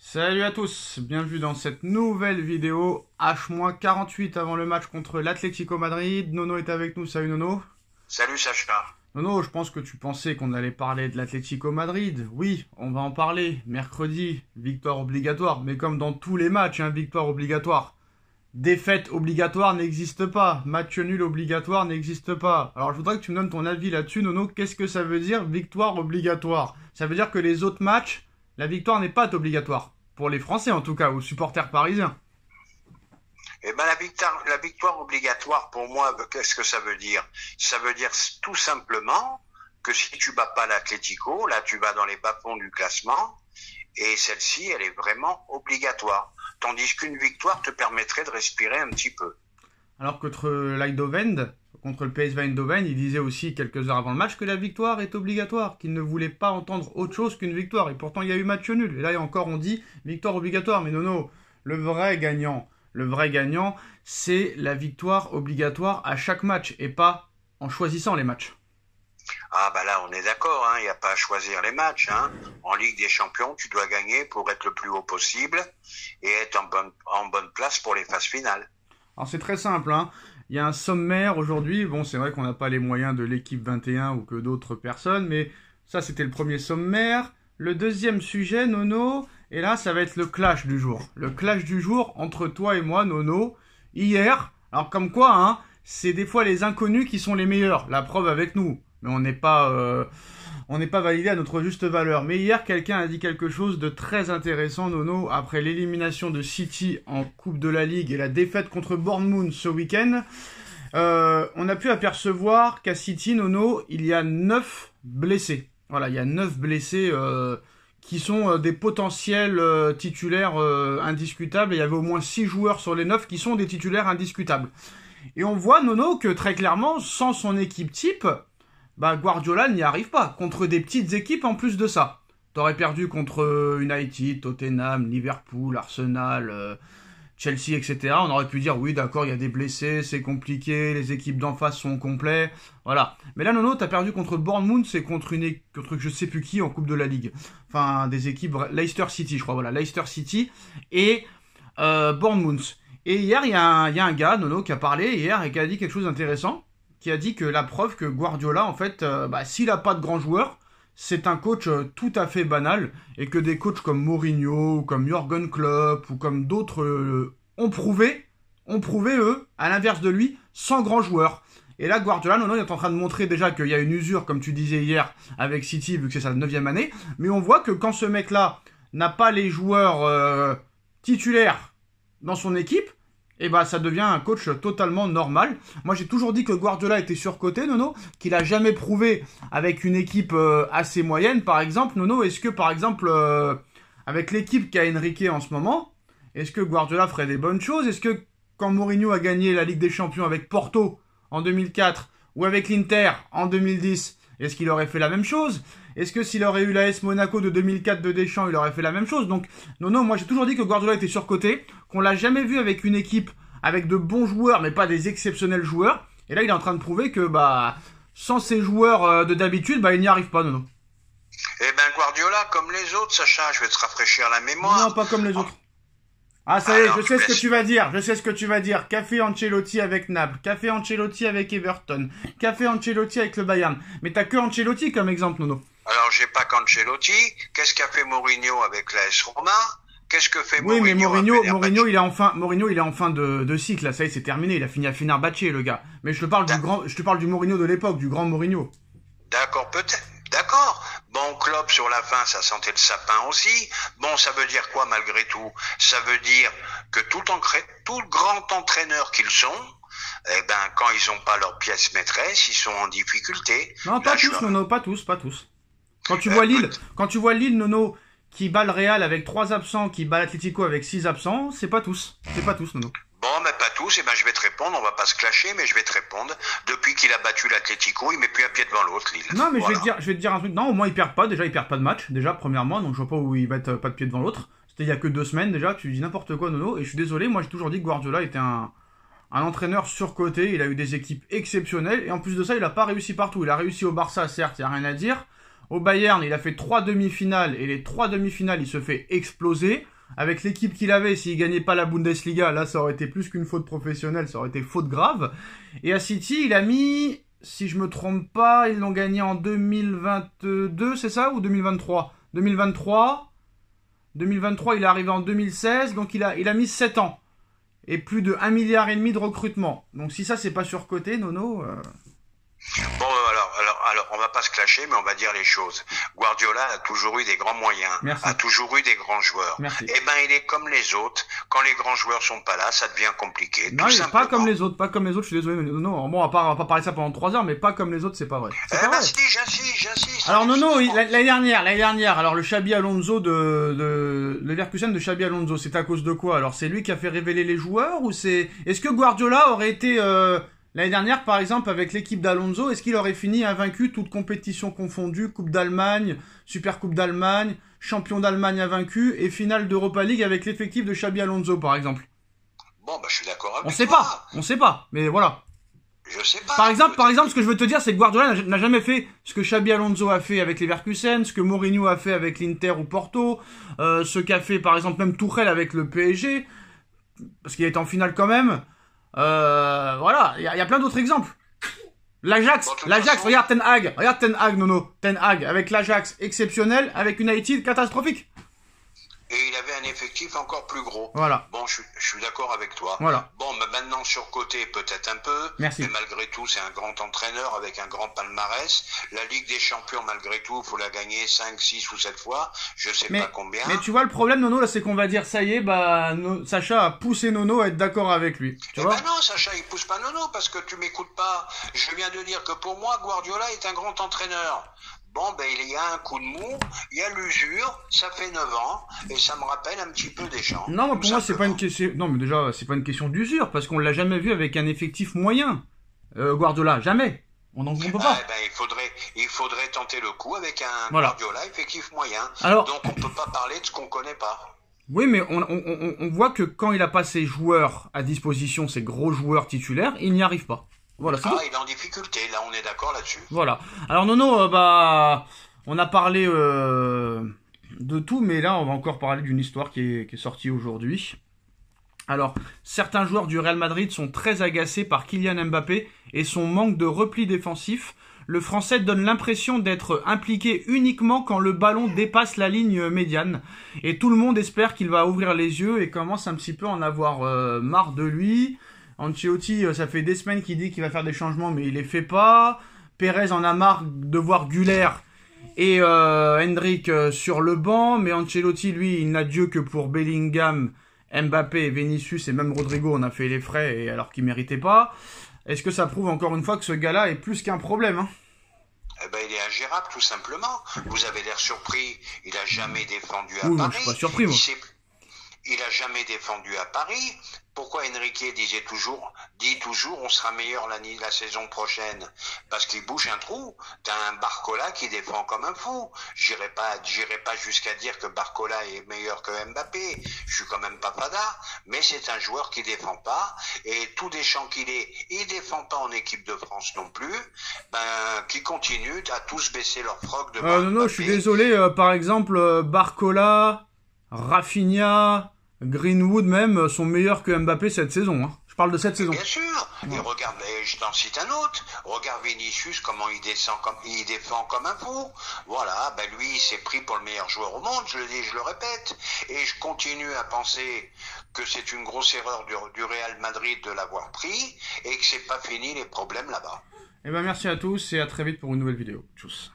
Salut à tous, bienvenue dans cette nouvelle vidéo H-48 avant le match contre l'Atlético Madrid. Nono est avec nous, salut Nono. Salut Sacha. Nono, je pense que tu pensais qu'on allait parler de l'Atlético Madrid. Oui, on va en parler. Mercredi, victoire obligatoire, mais comme dans tous les matchs, victoire obligatoire. Défaite obligatoire n'existe pas, match nul obligatoire n'existe pas. Alors je voudrais que tu me donnes ton avis là-dessus, Nono. Qu'est-ce que ça veut dire victoire obligatoire? Ça veut dire que les autres matchs, la victoire n'est pas obligatoire. Pour les Français en tout cas, aux supporters parisiens. Eh ben la victoire obligatoire pour moi, qu'est-ce que ça veut dire? Ça veut dire tout simplement que si tu bats pas l'Atlético, là tu vas dans les bas-fonds du classement et celle-ci elle est vraiment obligatoire. Tandis qu'une victoire te permettrait de respirer un petit peu. Alors contre l'Eindhoven, contre le PSV Eindhoven, il disait aussi quelques heures avant le match que la victoire est obligatoire, qu'il ne voulait pas entendre autre chose qu'une victoire. Et pourtant, il y a eu match nul. Et là, encore, on dit victoire obligatoire. Mais non, le vrai gagnant, c'est la victoire obligatoire à chaque match et pas en choisissant les matchs. Ah bah là, on est d'accord, il n'y a pas à choisir les matchs. En Ligue des Champions, tu dois gagner pour être le plus haut possible et être en bonne place pour les phases finales. Alors c'est très simple, Il y a un sommaire aujourd'hui. Bon, c'est vrai qu'on n'a pas les moyens de l'équipe 21 ou que d'autres personnes, mais ça, c'était le premier sommaire. Le deuxième sujet, Nono, et là, ça va être le clash du jour. Le clash du jour entre toi et moi, Nono. Hier, alors comme quoi, c'est des fois les inconnus qui sont les meilleurs. La preuve avec nous. Mais on n'est pas validé à notre juste valeur. Mais hier, quelqu'un a dit quelque chose de très intéressant, Nono, après l'élimination de City en Coupe de la Ligue et la défaite contre Bournemouth ce week-end. On a pu apercevoir qu'à City, Nono, il y a 9 blessés. Voilà, il y a 9 blessés qui sont des potentiels titulaires indiscutables. Et il y avait au moins 6 joueurs sur les 9 qui sont des titulaires indiscutables. Et on voit, Nono, que très clairement, sans son équipe type, Guardiola n'y arrive pas, contre des petites équipes en plus de ça. T'aurais perdu contre United, Tottenham, Liverpool, Arsenal, Chelsea, etc. On aurait pu dire, oui d'accord, il y a des blessés, c'est compliqué, les équipes d'en face sont complets, voilà. Mais là, Nono, t'as perdu contre Bournemouth, c'est contre je sais plus qui en Coupe de la Ligue. Enfin, des équipes, Leicester City, je crois, voilà, Leicester City et Bournemouth. Et hier, il y a un gars, Nono, qui a parlé hier et qui a dit quelque chose d'intéressant, qui a dit que la preuve que Guardiola, en fait, s'il n'a pas de grands joueurs, c'est un coach tout à fait banal, et que des coachs comme Mourinho, ou comme Jürgen Klopp, ou comme d'autres ont prouvé, eux, à l'inverse de lui, sans grands joueurs. Et là, Guardiola, non, il est en train de montrer déjà qu'il y a une usure, comme tu disais hier, avec City, vu que c'est sa 9e année, mais on voit que quand ce mec-là n'a pas les joueurs titulaires dans son équipe, et ça devient un coach totalement normal. Moi, j'ai toujours dit que Guardiola était surcoté, Nono, qu'il a jamais prouvé avec une équipe assez moyenne, par exemple. Nono, est-ce que, par exemple, avec l'équipe qu'a Enrique en ce moment, est-ce que Guardiola ferait des bonnes choses? Est-ce que quand Mourinho a gagné la Ligue des Champions avec Porto en 2004 ou avec l'Inter en 2010, est-ce qu'il aurait fait la même chose? Est-ce que s'il aurait eu l'AS Monaco de 2004 de Deschamps, il aurait fait la même chose? Donc, non, moi j'ai toujours dit que Guardiola était surcoté, qu'on l'a jamais vu avec une équipe avec de bons joueurs, mais pas des exceptionnels joueurs. Et là, il est en train de prouver que, sans ces joueurs de d'habitude, il n'y arrive pas, Nono. Eh ben, Guardiola, comme les autres, Sacha, je vais te rafraîchir la mémoire. Non, pas comme les autres. Ah, ça y est, je sais ce que tu vas dire. Café Ancelotti avec Naples, café Ancelotti avec Everton, café Ancelotti avec le Bayern. Mais t'as que Ancelotti comme exemple, Nono. Alors, j'ai pas qu'Ancelotti. Qu'est-ce qu'a fait Mourinho avec l'AS Roma? Qu'est-ce que fait Mourinho? Oui, mais Mourinho, il est en fin de cycle, là, ça y est, c'est terminé. Il a fini à Fenerbahçe, le gars. Mais je te parle du Mourinho de l'époque, du grand Mourinho. D'accord, peut-être. D'accord. Bon, Klopp, sur la fin, ça sentait le sapin aussi. Bon, ça veut dire quoi, malgré tout? Ça veut dire que tout le grand entraîneur qu'ils sont, quand ils n'ont pas leur pièce maîtresse, ils sont en difficulté. Non, pas tous, Nono, pas tous. Quand tu vois Lille, Nono, qui bat le Real avec 3 absents, qui bat l'Atlético avec 6 absents, c'est pas tous, Nono. Bon, mais pas tous, je vais te répondre, on va pas se clasher, mais je vais te répondre. Depuis qu'il a battu l'Atlético, il met plus un pied devant l'autre, Lille. Non, mais voilà. je vais te dire un truc. Non, au moins ils perdent pas de match, déjà, premièrement, donc je vois pas où ils mettent pas de pied devant l'autre. C'était il y a que 2 semaines déjà, tu dis n'importe quoi, Nono, et je suis désolé, moi j'ai toujours dit que Guardiola était un entraîneur surcoté, il a eu des équipes exceptionnelles, et en plus de ça, il a pas réussi partout. Il a réussi au Barça, certes, il y a rien à dire. Au Bayern, il a fait 3 demi-finales, et les 3 demi-finales, il se fait exploser. Avec l'équipe qu'il avait, s'il gagnait pas la Bundesliga, là, ça aurait été plus qu'une faute professionnelle, ça aurait été faute grave. Et à City, il a mis, si je me trompe pas, ils l'ont gagné en 2022, c'est ça, ou 2023 2023, il est arrivé en 2016, donc il a mis 7 ans. Et plus de 1,5 milliard de recrutement. Donc si ça, c'est pas surcoté, Nono... Bon, alors, on va pas se clasher, mais on va dire les choses. Guardiola a toujours eu des grands moyens, Merci. a toujours eu des grands joueurs. Merci. Eh ben, il est comme les autres. Quand les grands joueurs sont pas là, ça devient compliqué. Non, tout il est simplement. pas comme les autres, je suis désolé, mais Nono, bon, on va pas parler de ça pendant 3 heures, mais pas comme les autres, c'est pas vrai. Eh C'est pas ben, vrai. si, j'insiste. Alors Nono, l'année dernière, alors le Xabi Alonso le Leverkusen de Xabi Alonso, c'est à cause de quoi? Alors c'est lui qui a fait révéler les joueurs ou est-ce que Guardiola aurait été l'année dernière par exemple avec l'équipe d'Alonso, est-ce qu'il aurait fini invaincu toute compétition confondue, Coupe d'Allemagne, Super Coupe d'Allemagne, Champion d'Allemagne invaincu et finale d'Europa League avec l'effectif de Xabi Alonso par exemple? Bon, bah, je suis d'accord avec On sait pas, mais voilà. Je sais pas. Par exemple, ce que je veux te dire, c'est que Guardiola n'a jamais fait ce que Xabi Alonso a fait avec les Leverkusen, ce que Mourinho a fait avec l'Inter ou Porto, ce qu'a fait par exemple même Tuchel avec le PSG, parce qu'il est en finale quand même. Voilà, il y a plein d'autres exemples. L'Ajax, façon... regarde Ten Hag, Nono, Ten Hag avec l'Ajax exceptionnel, avec United catastrophique. Et il avait un effectif encore plus gros. Voilà. Bon, je suis d'accord avec toi. Voilà. Bon, mais maintenant surcoté peut-être un peu. Merci. Mais malgré tout, c'est un grand entraîneur avec un grand palmarès. La Ligue des Champions, malgré tout, faut la gagner 5, 6 ou 7 fois. Je sais pas combien. Mais tu vois, le problème, Nono, là, c'est qu'on va dire, ça y est, Sacha a poussé Nono à être d'accord avec lui. Tu vois? Ben non, Sacha, il pousse pas Nono parce que tu m'écoutes pas. Je viens de dire que pour moi, Guardiola est un grand entraîneur. Bon, ben, il y a un coup de mou, il y a l'usure, ça fait 9 ans, et ça me rappelle un petit peu Deschamps. Non, mais pour moi, c'est pas une question, non, mais déjà, c'est pas une question d'usure, parce qu'on l'a jamais vu avec un effectif moyen. Guardiola, jamais. On peut pas. Ah, ben, il faudrait tenter le coup avec un voilà. Guardiola effectif moyen. Alors, donc, on peut pas parler de ce qu'on connaît pas. Oui, mais on voit que quand il a pas ses joueurs à disposition, ses gros joueurs titulaires, il n'y arrive pas. Voilà, c'est tout. Il est en difficulté, là on est d'accord là-dessus. Voilà. Alors Nono, on a parlé de tout, mais là on va encore parler d'une histoire qui est sortie aujourd'hui. Alors, certains joueurs du Real Madrid sont très agacés par Kylian Mbappé et son manque de repli défensif. Le Français donne l'impression d'être impliqué uniquement quand le ballon dépasse la ligne médiane. Et tout le monde espère qu'il va ouvrir les yeux et commence un petit peu à en avoir marre de lui. Ancelotti, ça fait des semaines qu'il dit qu'il va faire des changements, mais il les fait pas. Pérez en a marre de voir Güler et Hendrick sur le banc, mais Ancelotti, lui, il n'a Dieu que pour Bellingham, Mbappé, Vinicius et même Rodrigo, on a fait les frais et alors qu'ils méritaient pas. Est-ce que ça prouve encore une fois que ce gars-là est plus qu'un problème, hein? Eh ben, il est ingérable, tout simplement. Vous avez l'air surpris. Il a jamais défendu à Paris. Paris. Je suis pas surpris, moi. Il a jamais défendu à Paris. Pourquoi Enrique dit toujours on sera meilleur la saison prochaine? Parce qu'il bouge un trou. T'as un Barcola qui défend comme un fou. J'irai pas jusqu'à dire que Barcola est meilleur que Mbappé. Je suis quand même pas fada. Mais c'est un joueur qui défend pas. Et tout Deschamps qu'il est, il défend pas en équipe de France non plus. Qui continue à tous baisser leur froc de non, je suis désolé. Par exemple, Barcola, Rafinha, Greenwood même sont meilleurs que Mbappé cette saison. Hein. Je parle de cette saison. Bien sûr. Ouais. Et regarde, je t'en cite un autre. Regarde Vinicius, comment il défend comme un fou. Voilà, lui, il s'est pris pour le meilleur joueur au monde. Je le dis, je le répète. Et je continue à penser que c'est une grosse erreur du Real Madrid de l'avoir pris et que c'est pas fini les problèmes là-bas. Eh ben merci à tous et à très vite pour une nouvelle vidéo. Tchuss.